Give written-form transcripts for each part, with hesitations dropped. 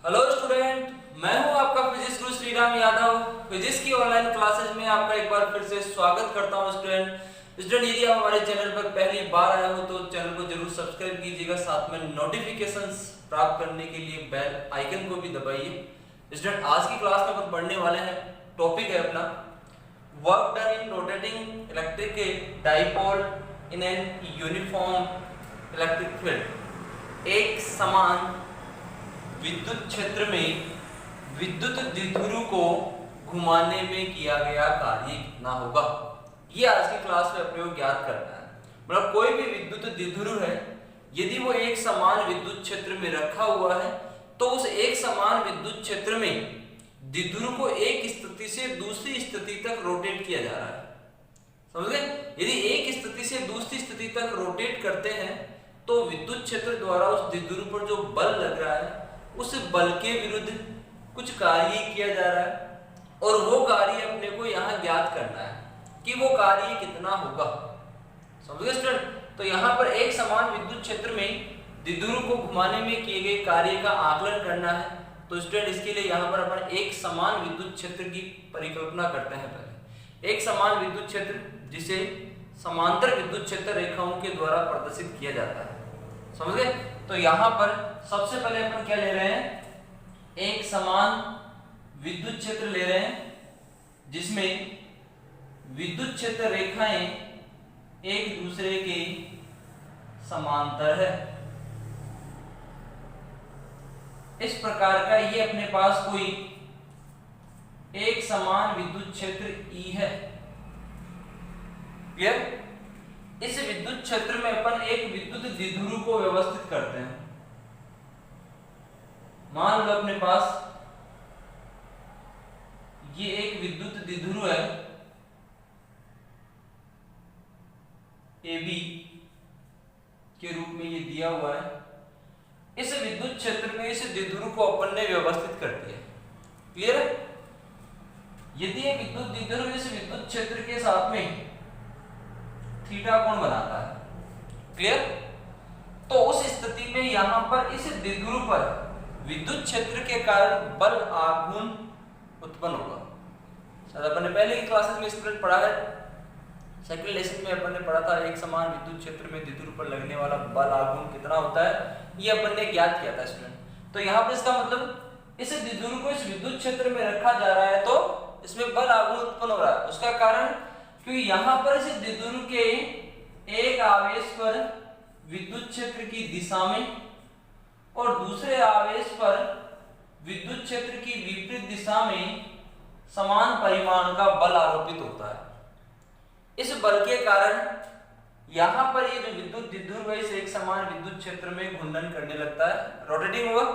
Hello student, मैं हूं आपका फिजिक्स गुरु श्रीराम यादव। फिजिक्स की ऑनलाइन क्लासेस में आपका एक बार फिर से स्वागत करता हूं। स्टूडेंट यदि आप हमारे चैनल पर पहली बार आए हो तो चैनल को जरूर सब्सक्राइब कीजिएगा, साथ में नोटिफिकेशंस प्राप्त करने के लिए बेल आइकन को भी दबाइए। स्टूडेंट आज की क्लास में अपन पढ़ने वाले हैं, टॉपिक है अपना work done in rotating electric dipole in an uniform electric field. एक समान विद्युत क्षेत्र में विद्युत द्विध्रुव को घुमाने में किया गया कार्य कितना होगा, ये आज की क्लास में अपने को ज्ञात करना है। मतलब कोई भी विद्युत द्विध्रुव है, यदि वो एक समान विद्युत क्षेत्र में रखा हुआ है तो उस एक समान विद्युत क्षेत्र में द्विध्रुव को एक स्थिति से दूसरी स्थिति तक रोटेट किया जा रहा है। समझ गए? यदि एक स्थिति से दूसरी स्थिति तक रोटेट करते हैं तो विद्युत क्षेत्र द्वारा उस द्विध्रुव पर जो बल लग रहा है उस बल के विरुद्ध कुछ कार्य किया जा रहा है और वो कार्य अपने को यहाँ ज्ञात करना है कि वो कार्य कितना होगा। समझ गए स्टूडेंट? तो यहाँ पर एक समान विद्युत क्षेत्र में द्विध्रुव को घुमाने में किए गए कार्य का आकलन करना है। तो स्टूडेंट इसके लिए यहाँ पर अपन एक समान विद्युत क्षेत्र की परिकल्पना करते हैं। पहले एक समान विद्युत क्षेत्र जिसे समांतर विद्युत क्षेत्र रेखाओं के द्वारा प्रदर्शित किया जाता है। समझ गए? तो यहाँ पर सबसे पहले अपन क्या ले रहे हैं, एक समान विद्युत क्षेत्र ले रहे हैं जिसमें विद्युत क्षेत्र रेखाएं एक दूसरे के समांतर है। इस प्रकार का ये अपने पास कोई एक समान विद्युत क्षेत्र E है। क्लियर? इस विद्युत क्षेत्र में अपन एक विद्युत द्विध्रुव को व्यवस्थित करते हैं। मान लो अपने पास ये एक विद्युत द्विध्रुव है AB के रूप में ये दिया हुआ है। इस विद्युत क्षेत्र में इस द्विध्रुव को अपन ने व्यवस्थित कर दिया। क्लियर है? यदि ये विद्युत द्विध्रुव इस विद्युत क्षेत्र के साथ में थीटा कोण बनाता है, क्लियर? तो उस स्थिति में यहां पर इस द्विध्रुव पर विद्युत क्षेत्र के कारण बल आघूर्ण उत्पन्न होगा। शायद अपन ने पहले की क्लासेस में स्टूडेंट पढ़ा है, सेकंड लेसन में अपन ने पढ़ा था एक समान विद्युत क्षेत्र में द्विध्रुव पर लगने वाला बल आघूर्ण कितना होता है, ये अपन ने ज्ञात किया था स्टूडेंट। तो यहाँ पर इसका मतलब इस द्विध्रुव को इस विद्युत क्षेत्र में रखा जा रहा है तो इसमें बल आघूर्ण उत्पन्न हो रहा है। उसका कारण क्योंकि यहाँ पर इस द्विध्रुव के एक आवेश पर विद्युत क्षेत्र की दिशा में और दूसरे आवेश पर विद्युत क्षेत्र की विपरीत दिशा में समान परिमाण का बल आरोपित होता है। इस बल के कारण यहाँ पर ये जो विद्युत द्विध्रुव है इस एक समान विद्युत क्षेत्र में घूर्णन करने लगता है, रोटेटिंग होगा।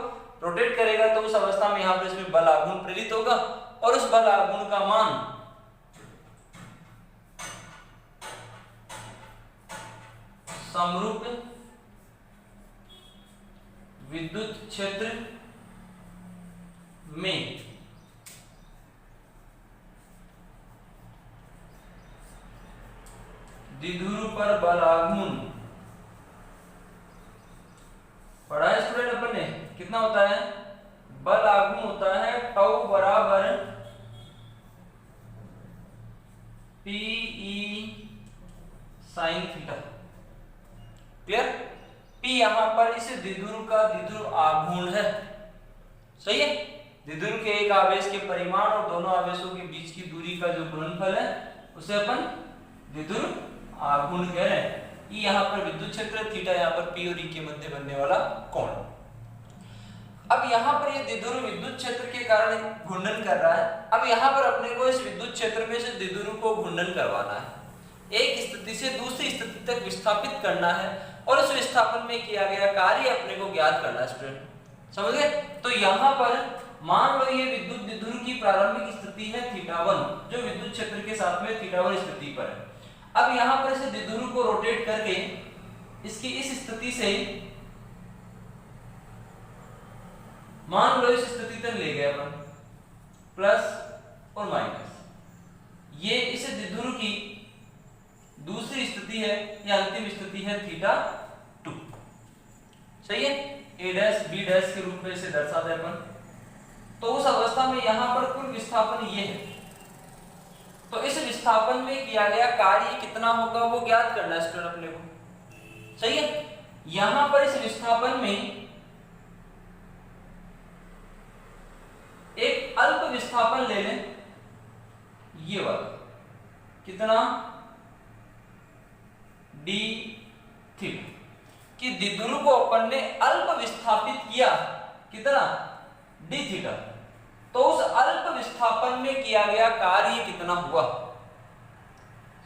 रोटेट करेगा तो उस अवस्था में यहाँ पर इसमें बल आघूर्ण प्रेरित होगा और उस बल आघूर्ण का मान समरूप विद्युत क्षेत्र में द्विध्रुव पर बल आघूर्ण पढ़ा है स्टूडेंट अपन ने, कितना होता है? बल आघूर्ण होता है टाउ बराबर PE sin theta. Clear? P यहां पर इस द्विध्रुव का द्विध्रुव आघूर्ण है। सही है? द्विध्रुव के एक आवेश के परिमाण और दोनों आवेशों के बीच की दूरी का जो गुणनफल है उसे अपन द्विध्रुव आघूर्ण कह रहे हैं। E यहां पर विद्युत क्षेत्र, थीटा यहां पर P और E के मध्य बनने वाला कोण। अब यहां पर ये द्विध्रुव विद्युत क्षेत्र के कारण घूर्णन कर रहा है। अब यहां पर अपने को इस विद्युत क्षेत्र में से द्विध्रुव को घूर्णन करवाना है, एक स्थिति से दूसरी स्थिति तक विस्थापित करना है और उस विस्थापन में किया गया कार्य अपने को ज्ञात करना है स्टूडेंट। समझ गए? तो यहाँ पर मान लो ये विद्युत द्विध्रुव की प्रारंभिक स्थिति है θ1 जो विद्युत क्षेत्र के साथ में θ1 स्थिति पर है। अब यहाँ पर इस द्विध्रुव को रोटेट करके इसकी इस स्थिति से मान लो इस स्थिति तक ले गए अपन, प्लस और माइनस, ये इस द्विध्रुव की दूसरी स्थिति है या अंतिम स्थिति है θ2। सही है? a डैश b डैश के रूप में इसे दर्शाते हैं अपन। तो उस अवस्था में यहाँ पर कुल विस्थापन ये है। तो इस विस्थापन में किया गया कार्य कितना होगा वो ज्ञात करना है स्टूडेंट अपने को। सही है, यहां पर इस विस्थापन में एक अल्प विस्थापन ले लें, ये वाला कितना डी थीटा, कि द्विध्रुव को अपन ने अल्प विस्थापित किया कितना डी थीटा, तो उस अल्प विस्थापन में किया गया कार्य कितना हुआ।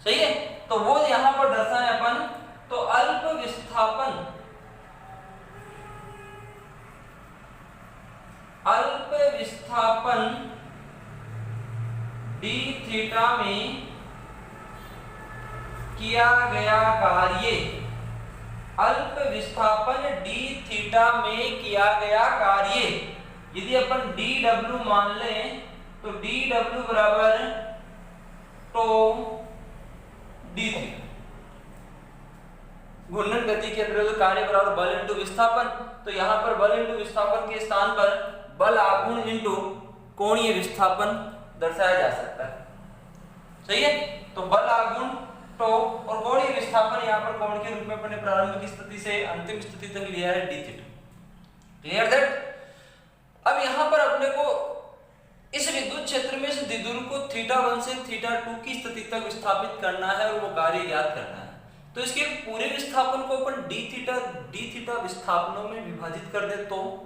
सही है, तो वो यहां पर दर्शाए अपन। तो अल्प विस्थापन डी थीटा में किया गया कार्य, अल्प विस्थापन डी थीटा में किया गया कार्य, यदि अपन डी डब्ल्यू मान लें तो डी डब्ल्यू बराबर टो डी थीटा, घूर्णन गति के अंतर्गत कार्य बराबर बल इंटू विस्थापन। तो यहां पर बल इंटू विस्थापन के स्थान पर बल आघूर्ण इंटू कोणीय विस्थापन दर्शाया जा सकता है। सही है, तो बल आघूर्ण टो और कोणीय विस्थापन यहाँ पर कोण के रूप में अपने प्रारंभिक स्थिति से अंतिम स्थिति तक लिया है डी थीटा। Clear that. अब यहाँ पर अपने को इस विद्युत क्षेत्र में से द्विध्रुव को θ1 से θ2 की स्थिति तक विस्थापित करना है और वो कार्य ज्ञात करना है। तो इसके पूरे विस्थापन को अपन डी थीटा विस्थापनों में विभाजित कर दे तो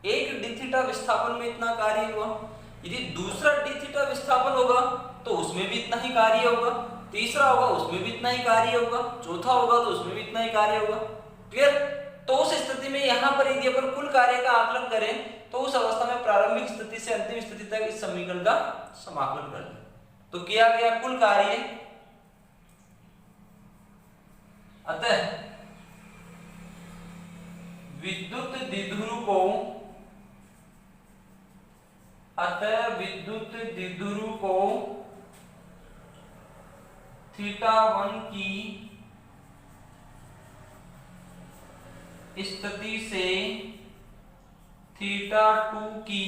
एक डी थीटा विस्थापन में इतना कार्य हुआ, यदि दूसरा डी थीटा विस्थापन होगा तो उसमें भी इतना ही कार्य होगा, तीसरा होगा उसमें भी इतना ही कार्य होगा, चौथा होगा तो उसमें भी इतना ही कार्य होगा। क्लियर। तो उस स्थिति में यहाँ पर यदि अपन कुल कार्य का आकलन करें तो उस अवस्था में प्रारंभिक स्थिति से अंतिम स्थिति तक इस समीकरण का समाकलन कर लें। तो किया गया कुल कार्य, अतः विद्युत द्विध्रुव को θ1 की स्थिति से θ2 की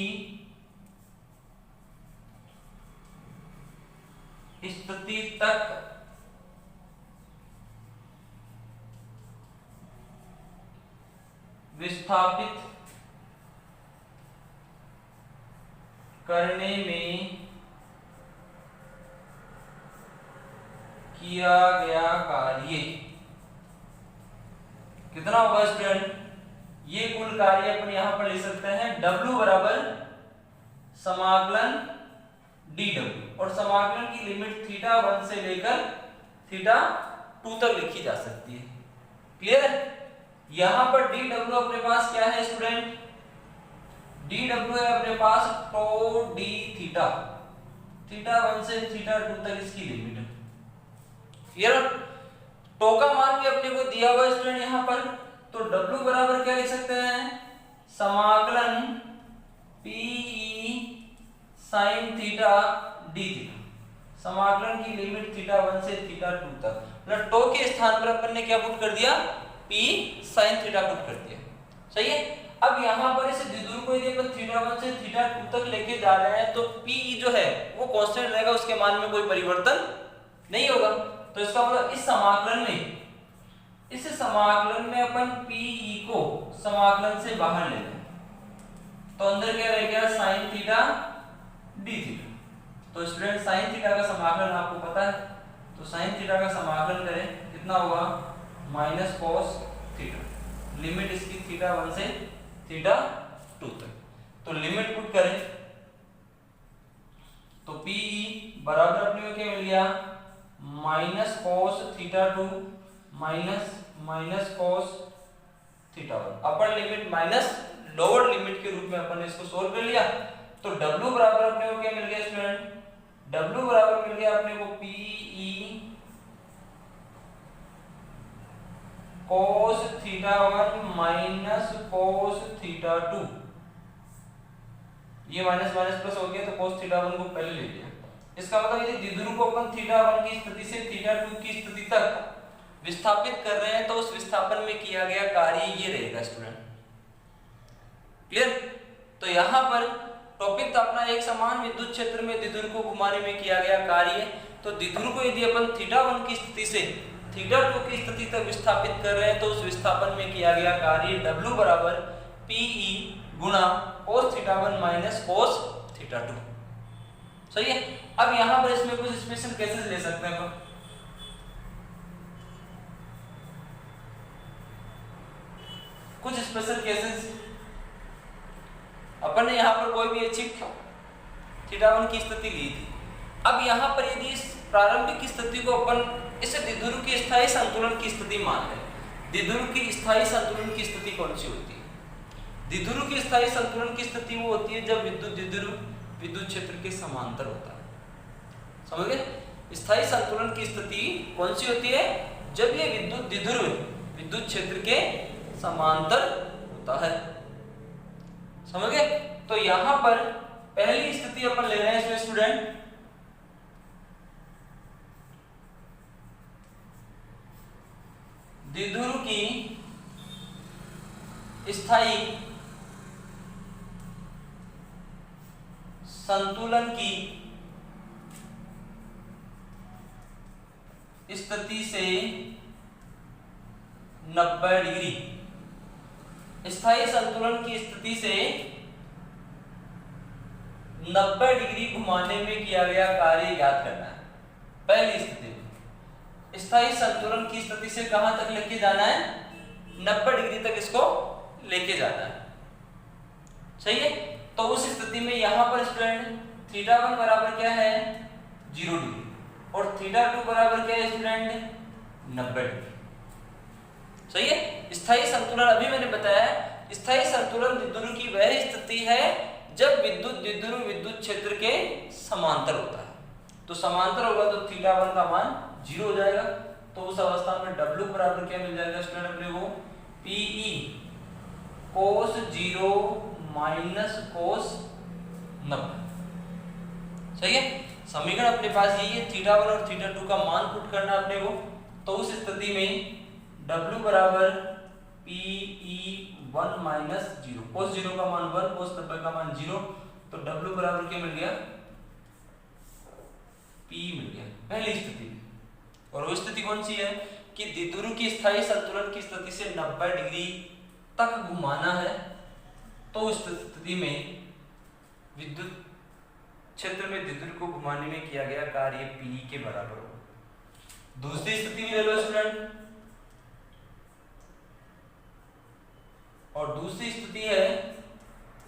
स्थिति तक विस्थापित करने में किया गया कार्य कितना होगा स्टूडेंट। ये कुल कार्य अपन यहां पर लिख सकते हैं W बराबर समाकलन dW, और समाकलन की लिमिट θ1 से लेकर θ2 तक लिखी जा सकती है। क्लियर है। यहां पर dW अपने पास क्या है स्टूडेंट, dW है अपने पास टो डी थीटा, θ1 से θ2 तक इसकी लिमिट है। क्लियर। टो का मान भी अपने को दिया हुआ स्टूडेंट यहां पर, तो W बराबर क्या लिख सकते हैं, समाकलन PE sin theta D theta, समाकलन की लिमिट θ1 से θ2 तक, मतलब टो के स्थान पर अपन ने क्या पुट कर दिया, P sin थीटा पुट कर दिया। सही है। अब यहाँ पर इस द्विध्रुव को यदि अपन θ1 से θ2 तक लेके जा रहे हैं तो PE जो है वो कांस्टेंट रहेगा, उसके मान में कोई परिवर्तन नहीं होगा। तो इसका मतलब इस समाकलन में अपन PE को समाकलन से बाहर ले लें तो अंदर क्या रह गया, sin थीटा डी थीटा। तो स्टूडेंट sin थीटा का समाकलन आपको पता है, तो sin थीटा का समाकलन करें कितना होगा, माइनस cos थीटा, लिमिट इसकी θ1 से θ2 तक। तो लिमिट पुट करें तो PE बराबर अपने को क्या मिल गया, minus cos θ2 minus cos θ1, upper limit minus lower limit के रूप में अपन ने इसको सोल्व कर लिया। तो W बराबर अपने को क्या मिल गया स्टूडेंट, W बराबर मिल गया अपने को PE cos θ1 माइनस cos θ2, ये माइनस माइनस प्लस हो गया तो cos θ1 को पहले ले लिया। इसका मतलब यदि द्विध्रुव को अपन θ1 की स्थिति से θ2 की स्थिति तक विस्थापित कर रहे हैं तो उस विस्थापन में किया गया कार्य ये रहेगा स्टूडेंट। क्लियर। तो यहां पर टॉपिक था अपना एक समान विद्युत क्षेत्र में द्विध्रुव को घुमाने में किया गया कार्य। तो द्विध्रुव को यदि अपन θ1 की स्थिति से θ2 की स्थिति तक विस्थापित कर रहे हैं तो उस विस्थापन में किया गया कार्य W बराबर PE गुणा cos θ1 माइनस cos θ2। सही है। अब यहाँ पर इसमें कुछ स्पेशल केसेस ले सकते हैं अपन। कुछ स्पेशल केसेस अपन ने यहाँ पर कोई भी ऐच्छिक θ1 की स्थिति ली थी। अब यहाँ पर यदि इस प्रारंभिक स्थिति को अपन इसे द्विध्रुव की स्थायी संतुलन की स्थिति मान लें। द्विध्रुव की स्थायी संतुलन की स्थिति कौन सी होती है? द्विध्रुव की स्थायी संतुलन की स्थिति वो होती है जब विद्युत द्विध्रुव विद्युत क्षेत्र के समांतर होता है। समझ गए? स्थायी संतुलन की स्थिति कौन सी होती है? जब ये विद्युत द्विध्रुव विद्युत क्षेत्र के समांतर होता है। समझ गए? तो यहां पर पहली स्थिति अपन ले रहे हैं इसमें स्टूडेंट, द्विध्रुव की स्थायी संतुलन की स्थिति से 90 डिग्री, स्थायी संतुलन की स्थिति से 90 डिग्री घुमाने में किया गया कार्य ज्ञात करना है। पहली स्थिति में स्थायी संतुलन की स्थिति से कहां तक लेके जाना है? 90 डिग्री तक इसको लेके जाना है। सही है। तो उस स्थिति में यहां पर स्टूडेंट θ1 बराबर क्या है? 0 डिग्री और θ2 बराबर क्या है स्टूडेंट? 90 डिग्री। सही है। स्थायी संतुलन अभी मैंने बताया, स्थायी संतुलन द्विध्रुव की वह स्थिति है जब विद्युत द्विध्रुव विद्युत क्षेत्र के समांतर होता है। तो समांतर होगा तो θ1 का मान 0 हो जाएगा। तो उस अवस्था में W बराबर क्या मिल जाएगा स्टूडेंट अपने को? PE cos 0 minus cos 90। सही है। समीकरण अपने पास यही है, θ1 और θ2 का मान पुट करना अपने को। तो उस स्थिति में W बराबर PE1 माइनस 0, cos 0 का मान 1, cos 90 का मान 0। तो W बराबर क्या मिल गया? P मिल गया पहली स्थिति में। और वो स्थिति कौन सी है कि द्विध्रुव की स्थायी संतुलन की स्थिति से 90 डिग्री तक घुमाना है। तो उस स्थिति में विद्युत क्षेत्र में द्विध्रुव को घुमाने में किया गया कार्य P के बराबर होगा। दूसरी स्थिति में ले लो स्टूडेंट, और दूसरी स्थिति है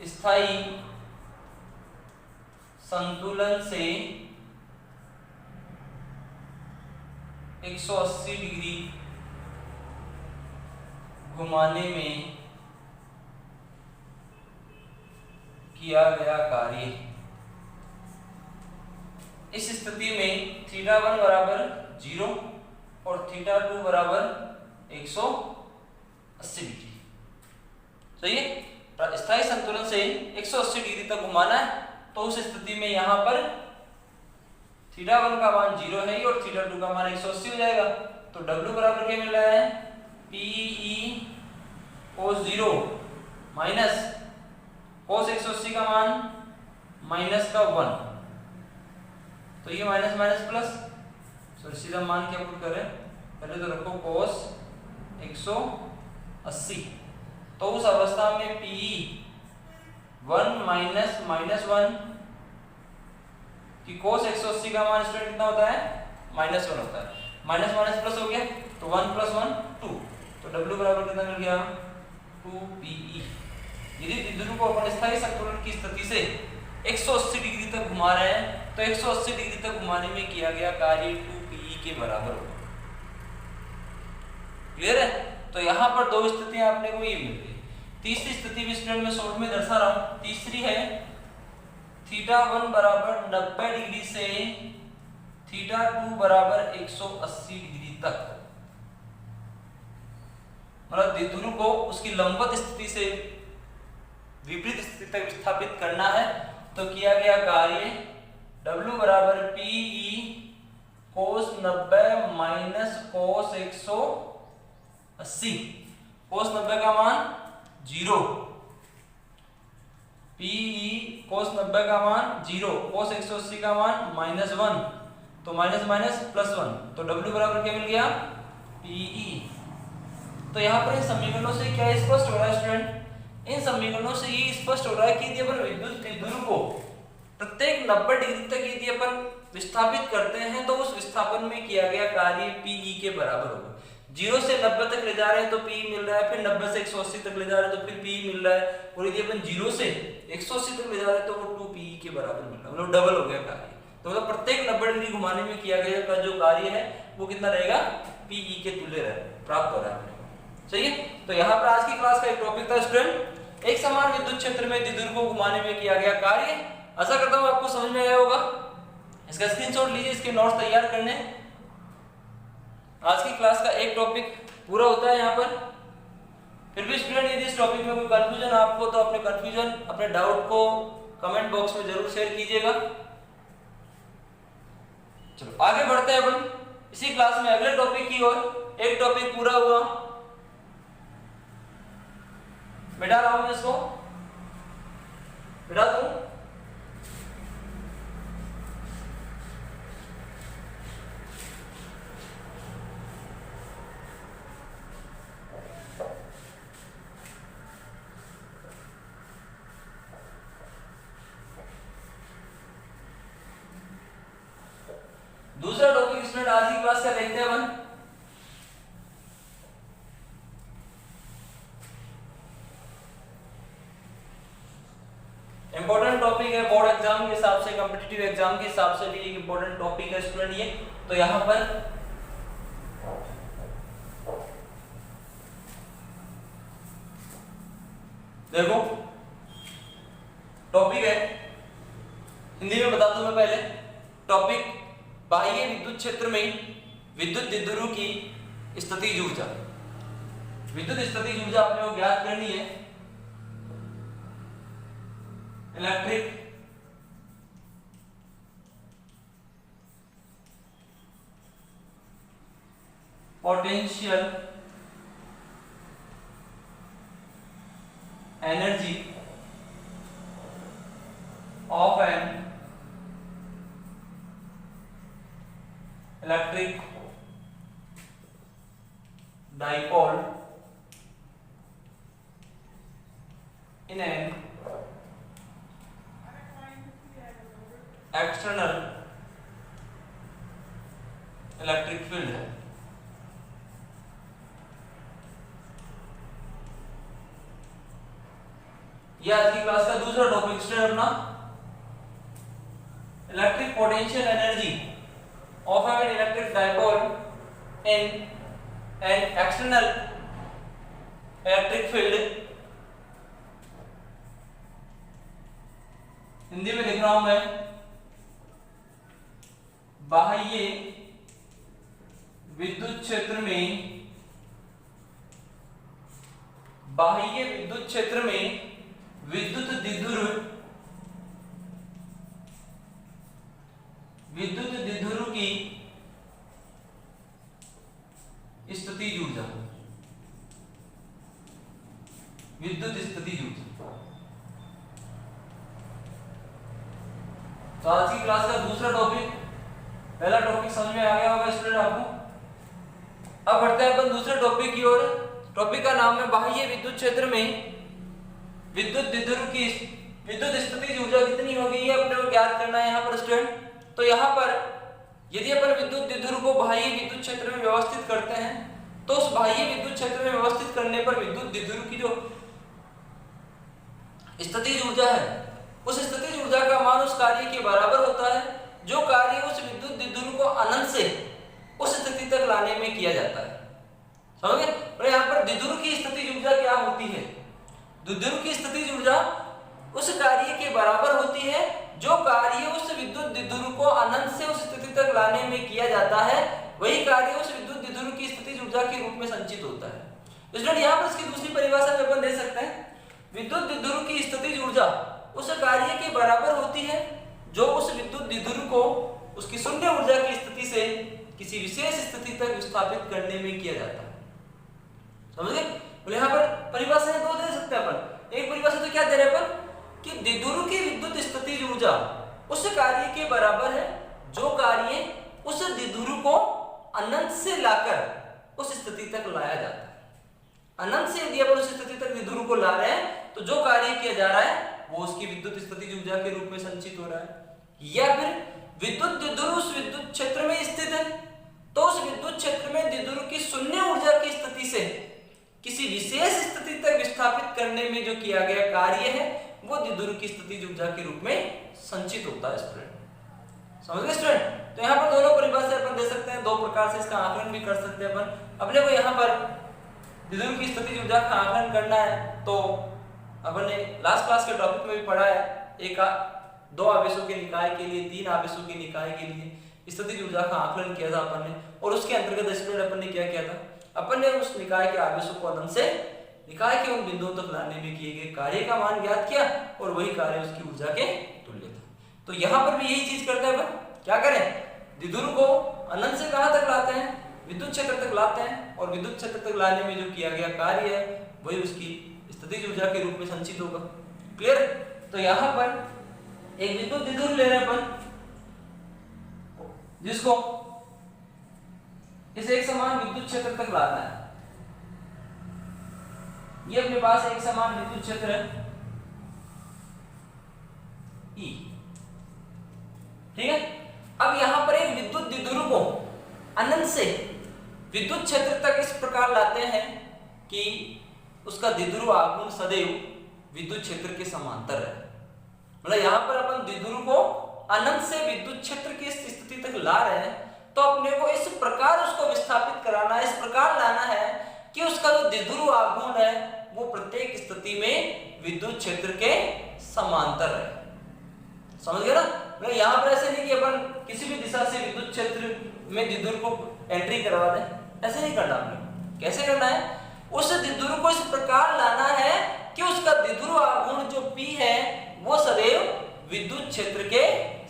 स्थायी संतुलन से 180 डिग्री घुमाने में किया गया कार्य। इस स्थिति में θ1 बराबर 0 और θ2 बराबर 180 डिग्री। सही है। स्थायी संतुलन से 180 डिग्री तक घुमाना है। तो उस स्थिति में यहां पर θ1 का मान 0 है और θ2 का मान 180 हो जाएगा। तो W बराबर क्या मिल रहा है? PE cos 0 माइनस cos 180 का मान माइनस का 1। तो ये माइनस माइनस प्लस, तो सीधा मान क्या पुट करें? पहले तो रखो cos 180। तो उस अवस्था में PE 1 माइनस माइनस 1 कि cos 180 का मान स्टूडेंट कितना होता है? माइनस 1 होता है। माइनस माइनस प्लस हो गया तो 1 प्लस 1 2। तो W बराबर कितना मिल गया? 2PE। यदि द्विध्रुव को अपन स्थायी संतुलन की स्थिति से 180 डिग्री तक घुमा रहे हैं तो 180 डिग्री तक घुमाने में किया गया कार्य 2PE के बराबर होगा। क्लियर है? तो यहाँ पर दो स्थितियां आपने को ये मिल गई। तीसरी स्थिति भी स्टूडेंट में शॉर्ट में दर्शा रहा हूं। तीसरी है θ1 बराबर 90 डिग्री से θ2 बराबर 180 डिग्री तक, मतलब द्विध्रुव को उसकी लंबवत स्थिति से विपरीत स्थिति तक विस्थापित करना है। तो किया गया कार्य W बराबर PE cos 90 minus cos 180। cos 90 का मान 0, PE cos 90 का मान 0, cos 180 का मान -1, तो माइनस माइनस +1, तो W बराबर क्या मिल गया PE। तो यहाँ पर इन समीकरणों से क्या स्पष्ट हो रहा है स्टूडेंट, इन समीकरणों से ये स्पष्ट हो रहा है कि यदि अपन विद्युत द्विध्रुव को प्रत्येक 90 डिग्री तक यदि अपन विस्थापित करते हैं तो उस विस्थापन में किया गया कार्य PE के बराबर होगा। 0 से 90 तक ले जा रहे हैं तो P मिल रहा है, फिर 90 से 180 तक ले जा रहे हैं तो फिर P मिल रहा है, और यदि अपन 0 से 180 तक ले जा रहे हैं तो वो 2PE के बराबर मिल रहा है, मतलब डबल हो गया कार्य। तो मतलब प्रत्येक 90 डिग्री घुमाने में किया गया का जो कार्य है वो कितना रहेगा, PE के तुल्य प्राप्त हो रहा है। सही है। तो यहाँ पर आज की क्लास का एक टॉपिक था स्टूडेंट, एक समान विद्युत क्षेत्र में द्विध्रुव को घुमाने में किया गया कार्य। आशा करता हूँ आपको समझ में आया होगा। इसका स्क्रीनशॉट लीजिए, इसके नोट्स तैयार करने। आज की क्लास का एक टॉपिक पूरा होता है यहाँ पर। फिर भी स्टूडेंट यदि इस टॉपिक में कोई कंफ्यूजन आपको, तो अपने कंफ्यूजन, अपने डाउट को कमेंट बॉक्स में जरूर शेयर कीजिएगा। चलो आगे बढ़ते हैं अपन इसी क्लास में अगले टॉपिक की ओर। एक टॉपिक पूरा हुआ, मिटा रहा हूं इसको, मिटा दूं। दूसरा टॉपिक स्टूडेंट आज की क्लास का देखते हैं अपन। इंपॉर्टेंट टॉपिक है, बोर्ड एग्जाम के हिसाब से, कॉम्पिटिटिव एग्जाम के हिसाब से भी एक इंपॉर्टेंट टॉपिक है स्टूडेंट ये। तो यहां पर देखो टॉपिक है, हिंदी में बता दूं मैं पहले। टॉपिक बाह्य विद्युत क्षेत्र में विद्युत द्विध्रुव की स्थितिज ऊर्जा। विद्युत स्थितिज ऊर्जा आपने को ज्ञात करनी है। Electric potential energy of an electric dipole in an external electric field है। यह आज की क्लास का दूसरा टॉपिक स्टूडेंट अपना, electric potential energy of an electric dipole in an external electric field. Hindi में लिख रहा हूं मैं, बाह्य विद्युत क्षेत्र में, बाह्य विद्युत क्षेत्र में विद्युत द्विध्रुव, विद्युत द्विध्रुव की स्थितिज ऊर्जा, विद्युत स्थितिज ऊर्जा। तो आज की क्लास का दूसरा टॉपिक, पहला टॉपिक समझ में आ गया होगा स्टूडेंट आपको। अब बढ़ते हैं अपन दूसरे टॉपिक की ओर। टॉपिक का नाम है बाह्य विद्युत क्षेत्र में विद्युत द्विध्रुव की विद्युत स्थितिज ऊर्जा कितनी होगी, ये अपने को ज्ञात करना है यहाँ पर स्टूडेंट। तो यहाँ पर यदि अपन विद्युत द्विध्रुव को बाह्य विद्युत क्षेत्र में व्यवस्थित करते हैं तो उस बाह्य विद्युत क्षेत्र में व्यवस्थित करने पर विद्युत द्विध्रुव की जो स्थितिज ऊर्जा है, उस स्थितिज ऊर्जा का मान उस कार्य के बराबर होता है जो कार्य उस विद्युत द्विध्रुव को अनंत से उस स्थिति तक लाने में किया जाता है। समझ गए। और यहाँ पर द्विध्रुव की स्थितिज ऊर्जा क्या होती है, द्विध्रुव की स्थितिज ऊर्जा उस कार्य के बराबर होती है जो कार्य उस विद्युत द्विध्रुव को अनंत से उस स्थिति तक लाने में किया जाता है, वही कार्य उस विद्युत द्विध्रुव की स्थितिज ऊर्जा के रूप में संचित होता है। स्टूडेंट यहाँ पर इसकी दूसरी परिभाषा में अपन दे सकते हैं, विद्युत द्विध्रुव की स्थितिज ऊर्जा उस कार्य के बराबर होती है जो उस विद्युत द्विध्रुव को उसकी शून्य ऊर्जा की स्थिति से किसी विशेष स्थिति तक विस्थापित करने में किया जाता है। समझ गए। तो यहाँ पर परिभाषाएं दो दे सकते हैं अपन। एक परिभाषा तो क्या दे रहे हैं अपन कि द्विध्रुव की विद्युत तक लाया जाता है। अनंत से यदि अपन उस स्थिति तक द्विध्रुव को ला रहे हैं तो जो कार्य किया जा रहा है वो उसकी विद्युत स्थितिज ऊर्जा के रूप में संचित हो रहा है। या फिर विद्युत द्विध्रुव उस विद्युत क्षेत्र में स्थित है तो उस विद्युत क्षेत्र में द्विध्रुव की शून्य ऊर्जा की स्थिति से किसी विशेष स्थिति तक विस्थापित करने में जो किया गया कार्य है वो द्विध्रुव की स्थितिज ऊर्जा के रूप में संचित होता है। स्टूडेंट समझ गए स्टूडेंट? तो यहाँ पर दोनों परिभाषा अपन दे सकते हैं, दो प्रकार से इसका आकलन भी कर सकते हैं अपन। अपने को यहाँ पर द्विध्रुव की स्थितिज ऊर्जा का आकलन करना है तो अपन ने लास्ट क्लास के टॉपिक में भी पढ़ा है, दो आवेशों के निकाय के लिए, तीन आवेशों के निकाय के लिए स्थितिज ऊर्जा का आकलन किया था अपन ने। और उसके अंतर्गत स्टूडेंट अपन ने क्या किया था, अपन ने उस निकाय के आवेशों को अनंत से निकाय के उन बिंदुओं तक लाने में किए गए कार्य का मान ज्ञात किया और वही कार्य उसकी ऊर्जा के तुल्य था। तो यहाँ पर भी यही चीज करते हैं अपन, क्या करें, द्विध्रुव को अनंत से कहां तक लाते हैं, विद्युत क्षेत्र तक लाते हैं और विद्युत क्षेत्र तक लाने में जो किया गया कार्य है वही उसकी स्थितिज ऊर्जा के रूप में संचित होगा। क्लियर? तो यहाँ पर एक विद्युत द्विध्रुव ले रहे हैं अपन जिसको इस एक समान विद्युत क्षेत्र तक लाना है। ये अपने पास एक समान विद्युत क्षेत्र है E, ठीक है। अब यहां पर एक विद्युत द्विध्रुव को अनंत से विद्युत क्षेत्र तक इस प्रकार लाते हैं कि उसका द्विध्रुव आघूर्ण सदैव विद्युत क्षेत्र के समांतर है। मतलब यहां पर अपन द्विध्रुव को अनंत से विद्युत क्षेत्र की स्थिति तक ला रहे हैं तो अपने को इस प्रकार उसको विस्थापित कराना है, इस प्रकार लाना है कि उसका जो द्विध्रुव आघूर्ण है वो प्रत्येक स्थिति में विद्युत क्षेत्र के समांतर है। समझ गए ना? मतलब यहाँ पर ऐसे नहीं कि अपन किसी भी दिशा से विद्युत क्षेत्र में द्विध्रुव को एंट्री करवा दें, ऐसे नहीं करना आपने। कैसे करना है, उस द्विध्रुव को इस प्रकार लाना है कि उसका द्विध्रुव आघूर्ण जो P है वो सदैव विद्युत क्षेत्र के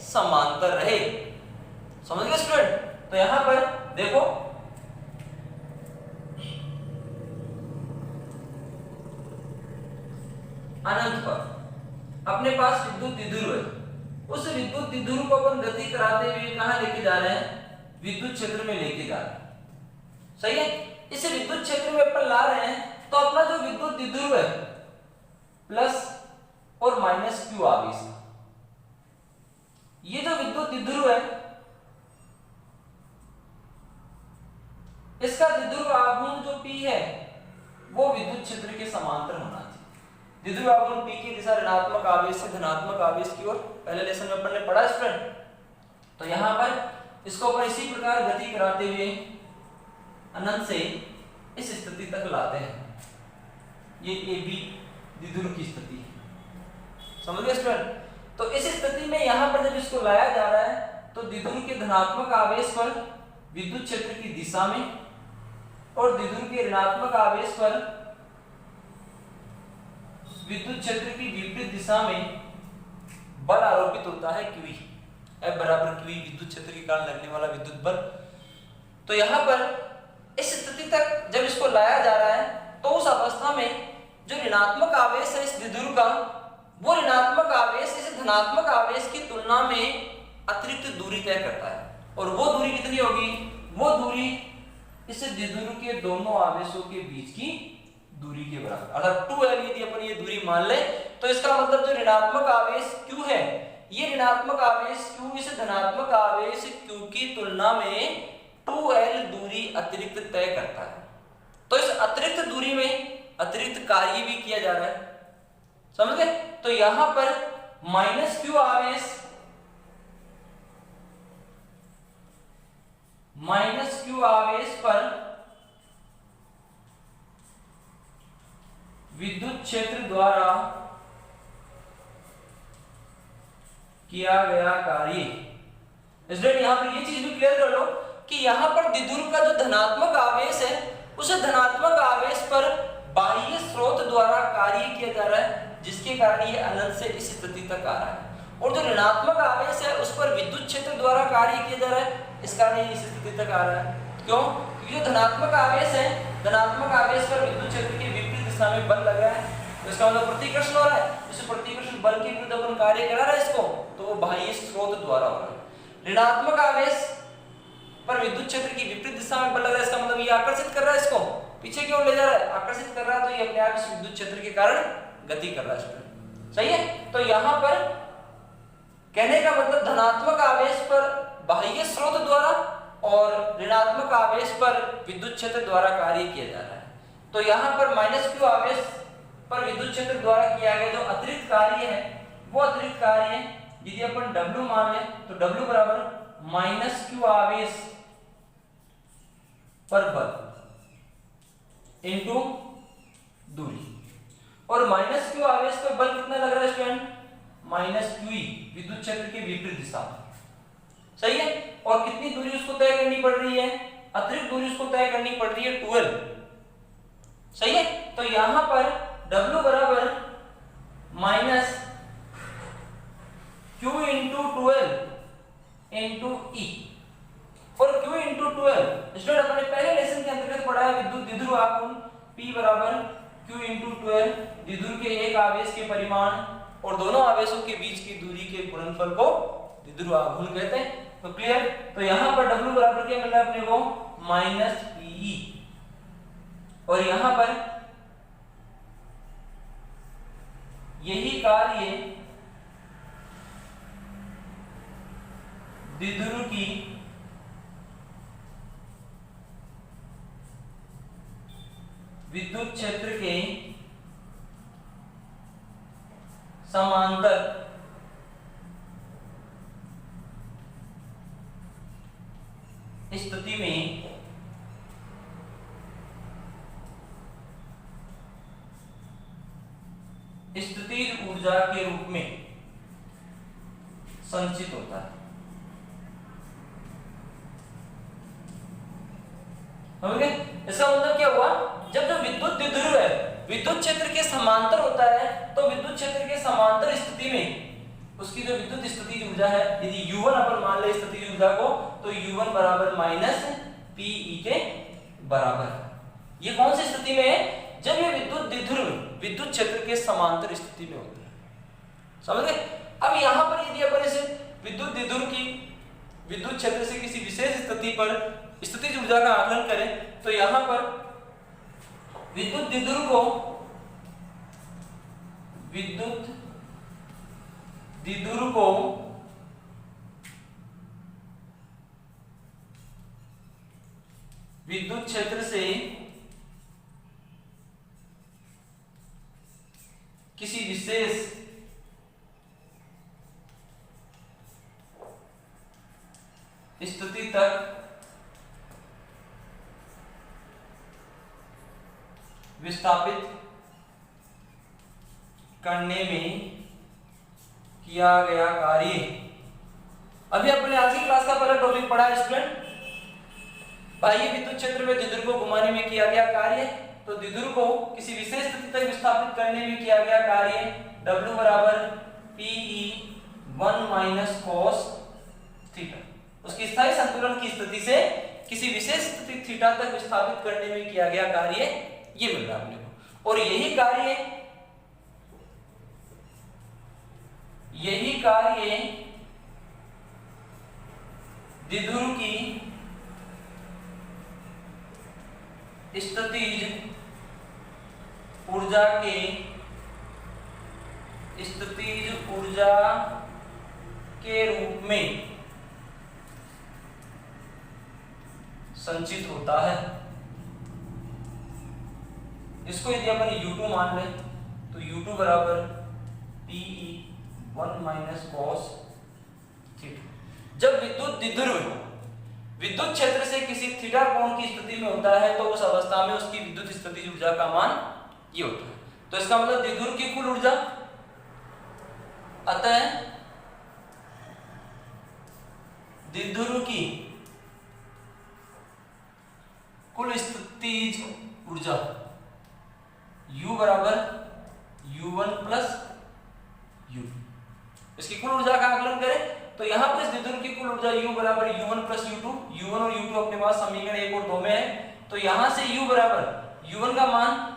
समांतर रहे। समझ गए स्टूडेंट? तो यहां पर देखो अनंत पर अपने पास विद्युत द्विध्रुव है, उस विद्युत द्विध्रुव को अपन गति कराते हुए कहां लेके जा रहे हैं, विद्युत क्षेत्र में लेके जा रहे हैं। सही है? इसे विद्युत क्षेत्र में अपन ला रहे हैं तो अपना जो विद्युत द्विध्रुव है प्लस और माइनस क्यू आवेश, ये जो विद्युत द्विध्रुव है इसका द्विध्रुव आघूर्ण जो P है वो विद्युत क्षेत्र के समांतर होना चाहिए। द्विध्रुव आघूर्ण P की दिशा ऋणात्मक आवेश से धनात्मक आवेश की ओर, पहले लेसन में अपन ने पढ़ा स्टूडेंट। तो यहां पर इसको अपन इसी प्रकार गति कराते हुए अनंत से इस स्थिति तक लाते हैं। ये AB द्विध्रुव की स्थिति है। समझ गए स्टूडेंट? तो इस स्थिति में यहां पर जब इसको लाया जा रहा है तो द्विध्रुव के धनात्मक आवेश पर विद्युत क्षेत्र की दिशा में और द्विध्रुव के ऋणात्मक आवेश पर विद्युत क्षेत्र की विपरीत दिशा में बल आरोपित होता है QE, F बराबर QE, विद्युत क्षेत्र के कारण लगने वाला विद्युत बल। तो यहां पर इस स्थिति तक जब इसको लाया जा रहा है तो उस अवस्था में जो ऋणात्मक आवेश है इस द्विध्रुव का, वो ऋणात्मक आवेश इस धनात्मक आवेश की तुलना में अतिरिक्त दूरी तय करता है। और वो दूरी कितनी होगी, वो दूरी इस द्विध्रुव के दोनों आवेशों के बीच की दूरी के बराबर, अर्थात 2L यदि अपन ये दूरी मान ले तो इसका मतलब जो ऋणात्मक आवेश Q है, ये ऋणात्मक आवेश Q इस धनात्मक आवेश Q की तुलना में 2L दूरी अतिरिक्त तय करता है। तो इस अतिरिक्त दूरी में अतिरिक्त कार्य भी किया जा रहा है। समझ गए? तो यहां पर -Q आवेश पर विद्युत क्षेत्र द्वारा किया गया कार्य। इसलिए यहां पर ये चीज भी क्लियर कर लो कि यहां पर द्विध्रुव का जो धनात्मक आवेश है उस धनात्मक आवेश पर बाह्य स्रोत द्वारा कार्य किया जा रहा है, जिसके कारण ये अनंत से इस स्थिति तक आ रहा है। और जो ऋणात्मक आवेश है उस पर विद्युत क्षेत्र द्वारा कार्य किया जा रहा है, इस कारण ये इस स्थिति तक आ रहा है। क्यों? क्योंकि जो धनात्मक आवेश है, धनात्मक आवेश पर विद्युत क्षेत्र की विपरीत दिशा में बल लगा है, तो इसका मतलब प्रतिकर्षण हो रहा है। इस प्रतिकर्षण बल के विरुद्ध अपन कार्य करा रहा है इसको, तो वो बाह्य स्रोत द्वारा हो रहा है। ऋणात्मक आवेश पर विद्युत क्षेत्र की विपरीत दिशा में बल लग रहा है, इसका मतलब ये आकर्षित कर रहा है इसको, ये अपने आप इस विद्युत क्षेत्र के कारण गति कर रहा है स्टूडेंट। सही है, तो यहाँ पर कहने का मतलब धनात्मक आवेश पर बाह्य स्रोत द्वारा और ऋणात्मक आवेश पर विद्युत क्षेत्र द्वारा कार्य किया जा रहा है। तो यहाँ पर -q आवेश पर विद्युत क्षेत्र द्वारा किया गया जो अतिरिक्त कार्य है, वो अतिरिक्त कार्य यदि अपन W मान लें तो W बराबर -q आवेश पर बल इनटू दूरी, और -q आवेश पर बल कितना लग रहा है स्टूडेंट? -qe विद्युत क्षेत्र के विपरीत दिशा में। सही है, और कितनी दूरी उसको तय करनी पड़ रही है? अतिरिक्त दूरी उसको तय करनी पड़ रही है 12। सही है, तो यहां पर W बराबर -q इंटू 12 इंटू e, और q इंटू 12 स्टूडेंट अपने पहले लेसन के अंतर्गत पढ़ा है विद्युत द्विध्रुव आघूर्ण P बराबर q इंटू 12 द्विध्रुव के एक आवेश के परिमाण और दोनों आवेशों के बीच की दूरी के गुणनफल को द्विध्रुव आघूर्ण कहते हैं। तो क्लियर, तो यहां पर W बराबर क्या मिल रहा है अपने को? -Pe, और यहां पर यही कार्य द्विध्रुव की विद्युत क्षेत्र के समांतर स्थिति में स्थितिज ऊर्जा के रूप में संचित होता है। समझ गए? इसका मतलब क्या हुआ? जब जो विद्युत द्विध्रुव है विद्युत क्षेत्र के समांतर होता है, तो विद्युत क्षेत्र के समांतर स्थिति में उसकी जो विद्युत स्थितिज ऊर्जा है, यदि U1 अपन मान ले स्थितिज ऊर्जा को, तो U1 बराबर -Pe के बराबर है। ये कौन सी स्थिति में है? जब ये विद्युत द्विध्रुव विद्युत क्षेत्र के समांतर स्थिति में होता है। समझ गए? अब यहां पर यदि अपन इसे विद्युत द्विध्रुव की विद्युत क्षेत्र से किसी विशेष स्थिति पर स्थितिज ऊर्जा का आकलन करें, तो यहां पर विद्युत द्विध्रुव को विद्युत क्षेत्र से किसी विशेष स्थिति तक विस्थापित करने में किया गया कार्य। अभी अपने आज की क्लास का पहला टॉपिक पढ़ा है स्टूडेंट, बाह्य विद्युत क्षेत्र में द्विध्रुव को घुमाने में किया गया कार्य। तो द्विध्रुव को किसी विशेष स्थिति तक विस्थापित करने में किया गया कार्य W बराबर Pe1 cos थीटा, उसकी स्थायी संतुलन की स्थिति से किसी विशेष स्थिति थीटा तक विस्थापित करने में किया गया कार्य ये मिल रहा है अपने को। और यही कार्य द्विध्रुव की स्थितिज ऊर्जा के रूप में संचित होता है। इसको यदि अपन U2 मान लें तो U2 बराबर Pe1 cos थीटा। जब विद्युत द्विध्रुव विद्युत क्षेत्र से किसी थीटा कोण की स्थिति में होता है, तो उस अवस्था में उसकी विद्युत स्थितिज ऊर्जा का मान ये होता है। तो इसका मतलब द्विध्रुव की कुल ऊर्जा, अतः द्विध्रुव की कुल स्थितिज ऊर्जा U बराबर U1 प्लस U2। इसकी कुल ऊर्जा का आकलन करें तो यहां पर इस द्विध्रुव की कुल ऊर्जा U बराबर U1 प्लस U2, U1 और U2 अपने पास समीकरण 1 और 2 में है। तो यहां से U बराबर U1 का मान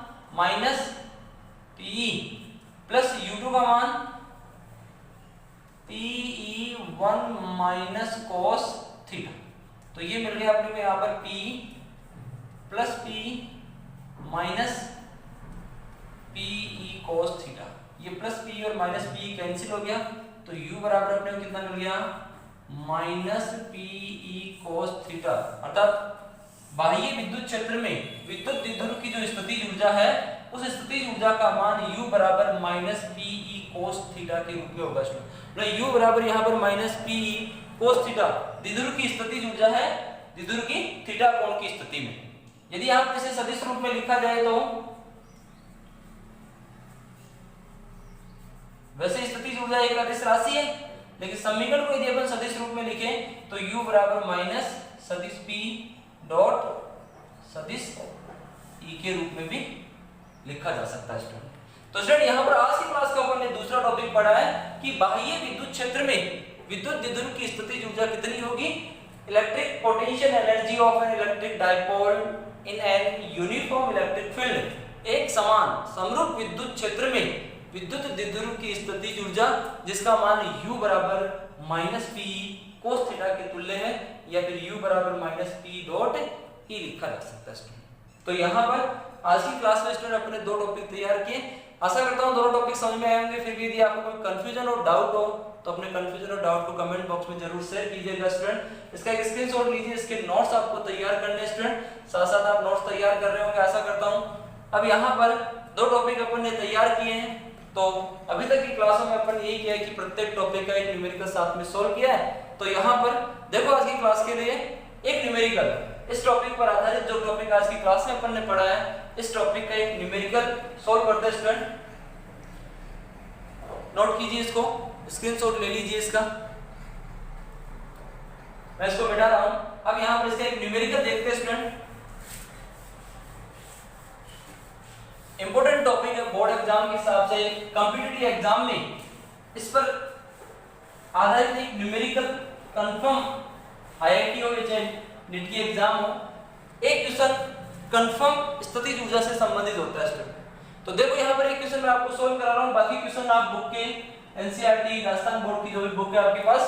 -Pe प्लस U2 का मान Pe1 cos थीटा। तो ये मिल गया अपने को यहाँ पर P plus P minus cos theta, ये प्लस p और माइनस p कैंसिल हो गया, तो u बराबर अपने को कितना मिल गया माइनस pe cos थीटा। अर्थात बाह्य विद्युत क्षेत्र में विद्युत द्विध्रुव की जो स्थितिज ऊर्जा है उस स्थितिज ऊर्जा का मान u बराबर माइनस pe cos थीटा के रूप में होगा। मतलब u बराबर यहाँ पर माइनस pe cos थीटा द्विध्रुव की स्थितिज ऊर्जा है, द्विध्रुव की थीटा कोण की स्थिति में। यदि आप इसे सदिश रूप में लिखा जाए तो वैसे स्थितिज ऊर्जा एक अदिश राशि है, लेकिन समीकरण को यदि अपन सदिश रूप में लिखें तो u बराबर माइनस सदिश p डॉट सदिश e के रूप में भी लिखा जा सकता है स्टूडेंट। तो स्टूडेंट यहाँ पर आज की क्लास का अपन ने दूसरा टॉपिक पढ़ा है कि बाह्य विद्युत क्षेत्र में विद्युत द्विध्रुव की स्थितिज ऊर्जा कितनी होगी। Electric potential energy of an electric dipole in an uniform electric field, एक समान समरूप विद्युत क्षेत्र में विद्युत द्विध्रुव की स्थितिज ऊर्जा जिसका मान u बराबर माइनस p cos थीटा के तुल्य है, या फिर u बराबर माइनस p डॉट e लिखा जा सकता है। तो यहाँ पर आज की क्लास में स्टूडेंट अपने दो टॉपिक तैयार किए। आशा करता हूँ दोनों टॉपिक समझ में आए होंगे। फिर भी यदि आपको कोई कंफ्यूजन और डाउट हो तो अपने कंफ्यूजन और डाउट को कमेंट बॉक्स में जरूर शेयर कीजिएगा स्टूडेंट। इसका एक स्क्रीनशॉट लीजिए, इसके नोट्स आपको तैयार करने हैं स्टूडेंट, साथ साथ आप नोट्स तैयार कर रहे होंगे आशा करता हूँ। अब यहाँ पर दो टॉपिक अपन ने तैयार किए हैं, तो अभी तक की क्लासों में अपन यही किया है कि प्रत्येक टॉपिक का एक न्यूमेरिकल साथ में सोल्व किया है। तो यहाँ पर देखो आज की क्लास के लिए एक न्यूमेरिकल, इस टॉपिक पर आधारित जो टॉपिक आज की क्लास में अपन ने पढ़ा है इस टॉपिक का एक न्यूमेरिकल सोल्व करते हैं स्टूडेंट। नोट कीजिए, इसको स्क्रीनशॉट ले लीजिए इसका, मैं इसको मिटा रहा हूं। अब यहाँ पर इसका एक न्यूमेरिकल देखते हैं स्टूडेंट। इंपॉर्टेंट टॉपिक है बोर्ड एग्जाम के हिसाब से, कॉम्पिटिटिव एग्जाम में इस पर आधारित एक न्यूमेरिकल कंफर्म आईआईटी हो या नीट की एग्जाम हो, एक क्वेश्चन कंफर्म स्थितिज ऊर्जा से संबंधित होता है स्टूडेंट। तो देखो यहाँ पर एक क्वेश्चन मैं आपको सोल्व करा रहा हूँ, बाकी क्वेश्चन आप बुक के एनसीईआरटी राजस्थान बोर्ड की जो भी बुक है आपके पास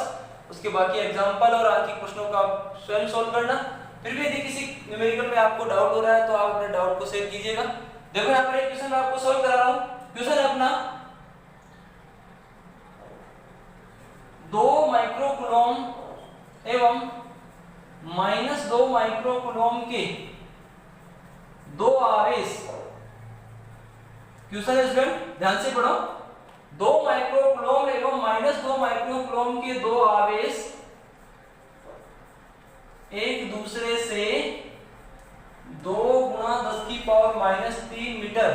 उसके बाकी एग्जांपल और आज के प्रश्नों का स्वयं सोल्व करना। फिर भी यदि किसी न्यूमेरिकल में आपको डाउट हो रहा है तो आप अपने डाउट को शेयर कीजिएगा। देखो यहाँ पर एक क्वेश्चन मैं आपको सोल्व करा रहा हूँ। क्वेश्चन है अपना 2 माइक्रोकूलम एवं -2 माइक्रोकूलम के दो आवेश, क्वेश्चन है स्टूडेंट ध्यान से पढ़ो, 2 माइक्रोकूलम एवं -2 माइक्रोकूलम के दो आवेश एक दूसरे से 2 × 10⁻³ मीटर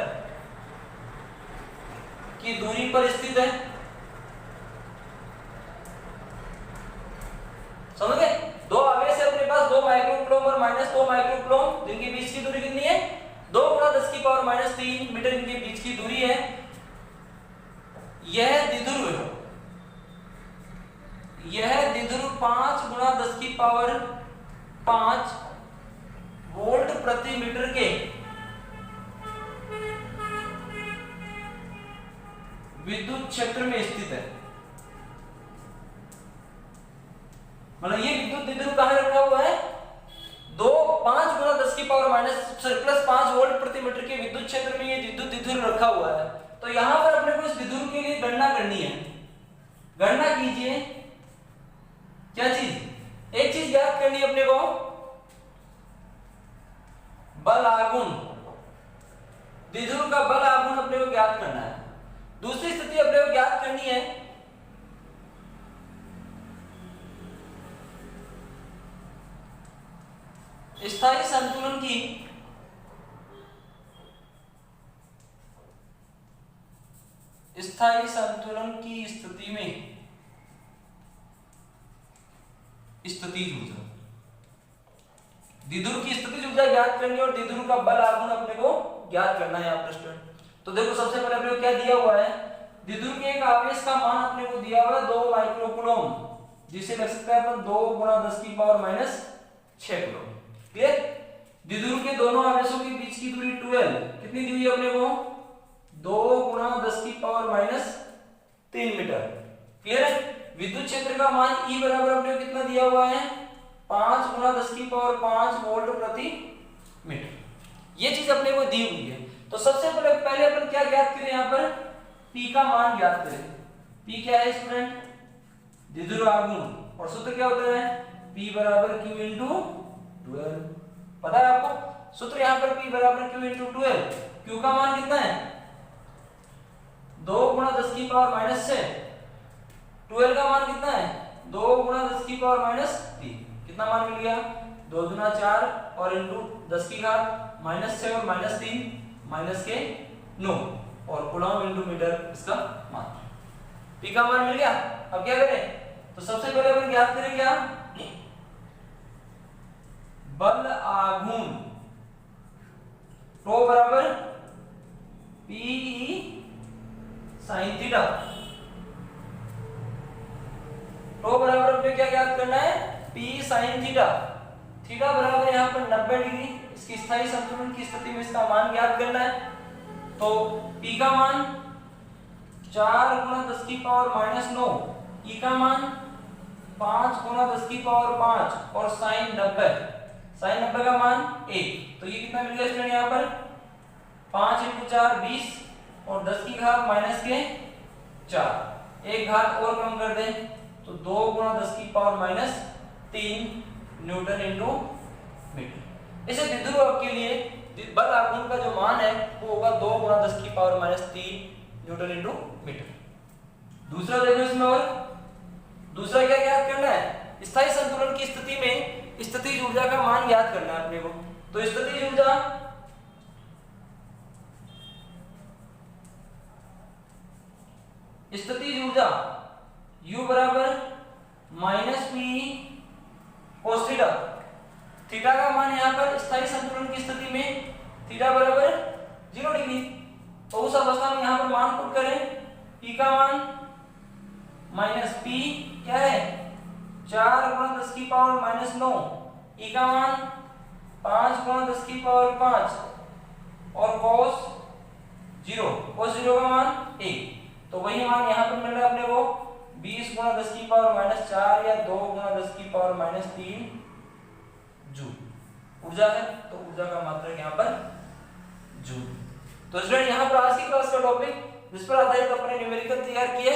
की दूरी पर स्थित है। समझ गए? दो आवेश है अपने पास, 2 माइक्रोकूलम और -2 माइक्रोकूलम, जिनके बीच की दूरी कितनी है 2 × 10⁻³ मीटर इनके बीच की दूरी है। यह द्विध्रुव है, यह द्विध्रुव 5 × 10⁵ वोल्ट प्रति मीटर के विद्युत क्षेत्र में स्थित है। मतलब ये विद्युत द्विध्रुव कहां रखा हुआ है 5 × 10⁻⁻5 वोल्ट प्रति मीटर के विद्युत क्षेत्र में ये विद्युत द्विध्रुव रखा हुआ है। तो यहां पर अपने को इस द्विध्रुव के लिए गणना करनी है। गणना कीजिए, क्या चीज, एक चीज ज्ञात करनी है अपने को, बल आघूर्ण, द्विध्रुव का बल आघूर्ण अपने को ज्ञात करना है। दूसरी स्थिति अपने को ज्ञात करनी है स्थायी संतुलन की स्थिति में स्थितिज ऊर्जा, द्विध्रुव की स्थितिज ऊर्जा ज्ञात करनी है और द्विध्रुव का बल आघूर्ण अपने को ज्ञात करना है यहाँ पर स्टूडेंट। तो देखो सबसे पहले अपने को क्या दिया हुआ है, द्विध्रुव के एक आवेश का मान अपने को दिया हुआ है 2 माइक्रोकूलम, जिसे लिख सकते हैं अपन 2 × 10⁻⁶ कूलम। क्लियर? द्विध्रुव के दोनों आवेशों के बीच की दूरी 12 कितनी दी हुई है अपने को 2 × 10⁻³ मीटर। क्लियर है? विद्युत क्षेत्र का मान E बराबर अपने को कितना दिया हुआ है 5 × 10⁵ वोल्ट प्रति मीटर। ये चीज अपने को दी हुई है। तो सबसे पहले अपन क्या ज्ञात करें, यहाँ पर P का मान ज्ञात करें। P क्या है स्टूडेंट? द्विध्रुव आघूर्ण, और सूत्र क्या होता है? P बराबर Q इंटू 12। पता है आपको सूत्र? यहाँ पर P बराबर Q इंटू 12। Q का मान कितना है? 2 गुणा 10 की पावर माइनस 6। 12 का मान कितना है? 2 गुणा 10 की पावर माइनस 3। कितना मान मिल गया? 2 गुना 4 और इंटू 10 की घात माइनस 6 और माइनस 3 माइनस के 9 और कूलम इंटू मीटर इसका मान। P का मान मिल गया। अब क्या करें? तो सबसे पहले अपन ज्ञात करें क्या? बल आघूर्ण टो बराबर P sin थीटा। टो बराबर अपने क्या ज्ञात करना है? P sin theta. थीटा बराबर यहाँ पर 90 डिग्री। इसकी स्थायी संतुलन की स्थिति में इसका मान ज्ञात करना है। तो P का मान 4 गुणा 10 की पावर माइनस 9, E का मान 5 गुणा 10 की पावर 5 और साइन 90। साइन 90 का मान 1। तो ये कितना मिल गया स्टूडेंट? यहाँ पर 5 इंटू 4 20 और 10 की घात माइनस के 4। एक घात और कम कर दें तो 2 गुणा 10 की power minus 3 newton into metre. इसे द्विध्रुव के लिए बल आघूर्ण का जो मान है वो होगा 2 गुणा 10 की power minus 3 newton into metre. दूसरा देखो इसमें, और दूसरा क्या ज्ञात करना है? स्थायी संतुलन की स्थिति में स्थितिज ऊर्जा का मान ज्ञात करना है अपने को। तो स्थितिज ऊर्जा U बराबर minus P cos theta. Theta का मान यहाँ पर स्थायी संतुलन की स्थिति में थीटा बराबर 0 डिग्री। तो उस अवस्था में यहाँ पर मान पुट करें। P का मान माइनस P क्या है? 4 गुणा 10 की पावर माइनस 9। E का मान 5 गुणा 10 की पावर 5 और cos 0 का मान 1। तो वही मान यहाँ पर मिल रहा है अपने को 20 गुणा 10 की पावर माइनस 4 या 2 गुणा 10 की पावर माइनस 3 जूल ऊर्जा है। तो ऊर्जा का मात्रक यहाँ पर जूल। तो स्टूडेंट यहाँ पर आज की क्लास का टॉपिक जिस पर आधारित अपने न्यूमेरिकल तैयार किए,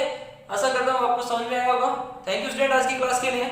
आशा करता हूँ आपको समझ में आया होगा। थैंक यू स्टूडेंट आज की क्लास के लिए।